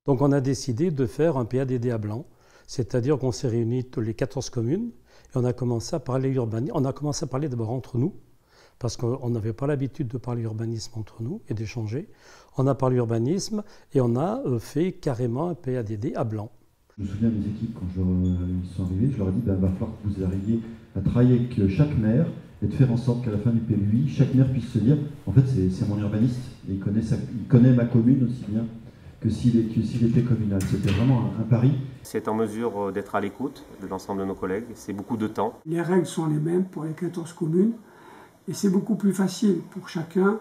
Donc on a décidé de faire un PADD à blanc, c'est-à-dire qu'on s'est réunis les 14 communes et on a commencé à parler urbanisme. On a commencé à parler d'abord entre nous, parce qu'on n'avait pas l'habitude de parler urbanisme entre nous et d'échanger. On a parlé urbanisme et on a fait carrément un PADD à blanc. Je me souviens des équipes, quand ils sont arrivés, je leur ai dit, il va falloir que vous arriviez à travailler avec chaque maire et de faire en sorte qu'à la fin du PLUI, chaque maire puisse se dire, en fait c'est mon urbaniste, et il connaît ma commune aussi bien que s'il était communal. C'était vraiment un pari. C'est en mesure d'être à l'écoute de l'ensemble de nos collègues, c'est beaucoup de temps. Les règles sont les mêmes pour les 14 communes, et c'est beaucoup plus facile pour chacun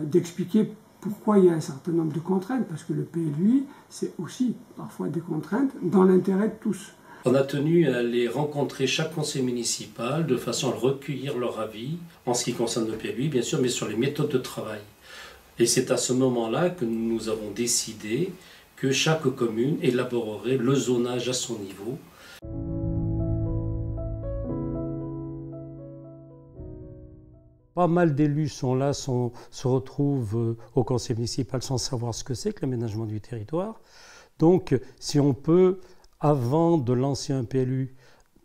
d'expliquer pourquoi il y a un certain nombre de contraintes, parce que le PLUI, c'est aussi parfois des contraintes dans l'intérêt de tous. On a tenu à les rencontrer chaque conseil municipal de façon à recueillir leur avis en ce qui concerne le PLUI, bien sûr, mais sur les méthodes de travail. Et c'est à ce moment-là que nous avons décidé que chaque commune élaborerait le zonage à son niveau. Pas mal d'élus sont là, se retrouvent au conseil municipal sans savoir ce que c'est que l'aménagement du territoire. Donc, si on peut, avant de lancer un PLU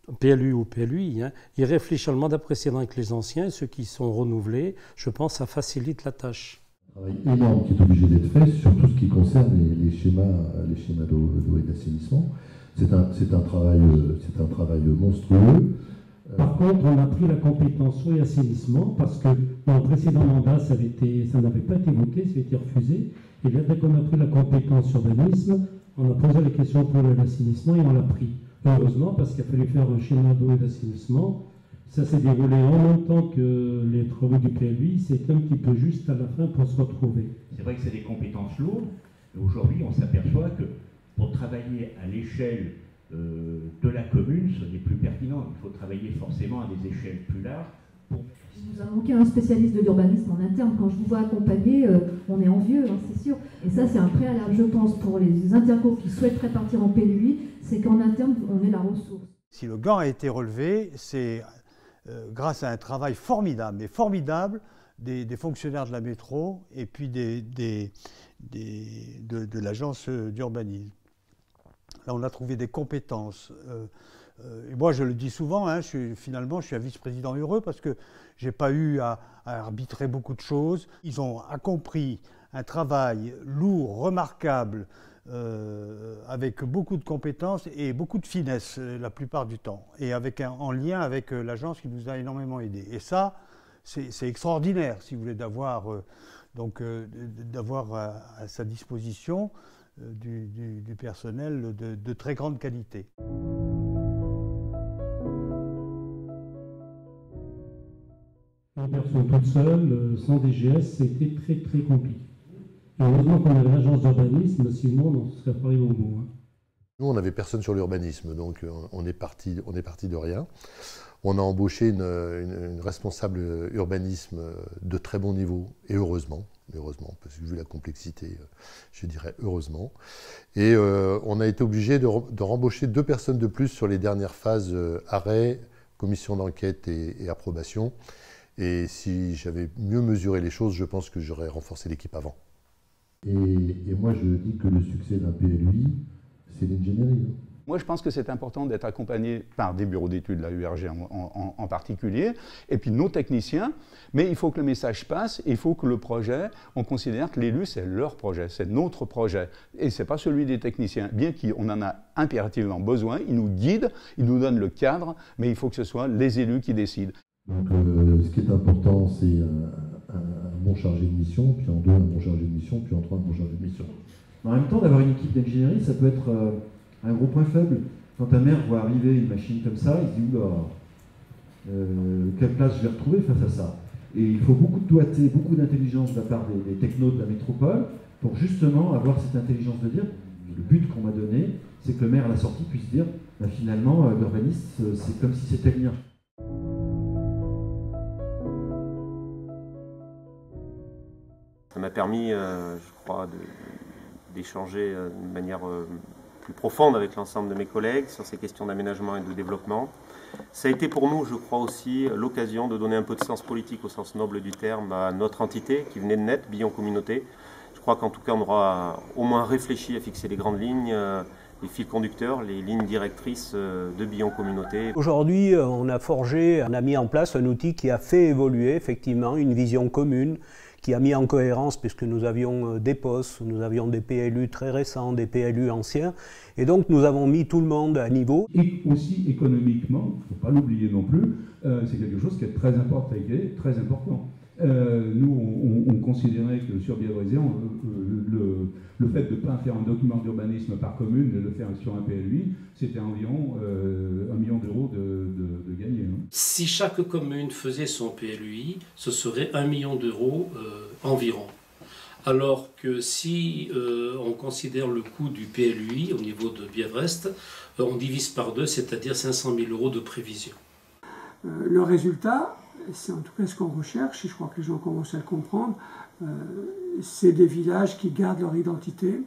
ou PLUI, y réfléchir le mandat précédent avec les anciens, ceux qui sont renouvelés, je pense que ça facilite la tâche. Un travail énorme qui est obligé d'être fait sur tout ce qui concerne les schémas d'eau et d'assainissement. C'est un travail monstrueux. Par contre, on a pris la compétence eau et assainissement parce que dans le précédent mandat, ça n'avait pas été voté, ça avait été refusé. Et là, dès qu'on a pris la compétence urbanisme, on a posé la question pour l'assainissement et on l'a pris. Heureusement, parce qu'il a fallu faire un schéma d'eau et d'assainissement. Ça s'est déroulé en même temps que les travaux du PLUI. C'est un petit peu juste à la fin pour se retrouver. C'est vrai que c'est des compétences lourdes. Aujourd'hui, on s'aperçoit que pour travailler à l'échelle de la commune, ce n'est plus pertinent. Il faut travailler forcément à des échelles plus larges. Il nous a manqué un spécialiste de l'urbanisme en interne. Quand je vous vois accompagner, on est envieux, c'est sûr. Et ça, c'est un préalable, je pense, pour les intercos qui souhaiteraient partir en PLUI, c'est qu'en interne, on ait la ressource. Si le gant a été relevé, c'est grâce à un travail formidable, mais formidable, des fonctionnaires de la métro et puis de l'agence d'urbanisme. Là, on a trouvé des compétences. Et moi, je le dis souvent, finalement, je suis un vice-président heureux parce que je n'ai pas eu à arbitrer beaucoup de choses. Ils ont accompli un travail lourd, remarquable, avec beaucoup de compétences et beaucoup de finesse la plupart du temps. Et en lien avec l'agence qui nous a énormément aidés. Et ça, c'est extraordinaire, si vous voulez, d'avoir à sa disposition du personnel de très grande qualité. Une personne toute seule, sans DGS, c'était très très compliqué. Et heureusement qu'on avait l'agence d'urbanisme, sinon on se serait pas arrivé au bout. Nous, on n'avait personne sur l'urbanisme, donc on est parti de rien. On a embauché une responsable urbanisme de très bon niveau, et heureusement, parce que vu la complexité, je dirais heureusement. Et on a été obligé de rembaucher 2 personnes de plus sur les dernières phases arrêt, commission d'enquête et approbation. Et si j'avais mieux mesuré les choses, je pense que j'aurais renforcé l'équipe avant. Et moi, je dis que le succès d'un PLUI, c'est l'ingénierie. Moi, je pense que c'est important d'être accompagné par des bureaux d'études, la URG en particulier, et puis nos techniciens, mais il faut que le message passe, il faut que le projet, on considère que l'élu, c'est leur projet, c'est notre projet, et ce n'est pas celui des techniciens, bien qu'on en a impérativement besoin, ils nous guident, ils nous donnent le cadre, mais il faut que ce soit les élus qui décident. Donc, ce qui est important, c'est un bon chargé de mission, puis en 2, un bon chargé de mission, puis en 3, un bon chargé de mission. En même temps, d'avoir une équipe d'ingénierie, ça peut être un gros point faible. Quand ta mère voit arriver une machine comme ça, il se dit, oula, quelle place je vais retrouver face à ça? Et il faut beaucoup de doigté, beaucoup d'intelligence de la part des technos de la métropole pour justement avoir cette intelligence de dire, le but qu'on m'a donné, c'est que le maire à la sortie puisse dire, finalement, l'urbaniste, c'est comme si c'était le mien. Ça m'a permis, je crois, d'échanger de manière plus profonde avec l'ensemble de mes collègues sur ces questions d'aménagement et de développement. Ça a été pour nous, je crois aussi, l'occasion de donner un peu de sens politique au sens noble du terme à notre entité qui venait de naître, Billon Communauté. Je crois qu'en tout cas, on aura au moins réfléchi à fixer les grandes lignes, les fils conducteurs, les lignes directrices de Billon Communauté. Aujourd'hui, on a mis en place un outil qui a fait évoluer effectivement une vision commune, qui a mis en cohérence, puisque nous avions des postes, nous avions des PLU très récents, des PLU anciens, et donc nous avons mis tout le monde à niveau. Et aussi économiquement, il ne faut pas l'oublier non plus, c'est quelque chose qui est très important. Nous, on considérait que sur Bièvre-Hézian, le fait de ne pas faire un document d'urbanisme par commune, de le faire sur un PLUI, c'était environ 1 million d'euros de gagné. Hein. Si chaque commune faisait son PLUI, ce serait 1 million d'euros environ. Alors que si on considère le coût du PLUI au niveau de Bièvre-Est, on divise par 2, c'est-à-dire 500 000 euros de prévision. Le résultat, c'est en tout cas ce qu'on recherche, et je crois que les gens commencent à le comprendre, c'est des villages qui gardent leur identité,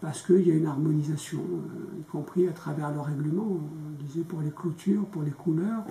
parce qu'il y a une harmonisation, y compris à travers le règlement, on disait pour les clôtures, pour les couleurs.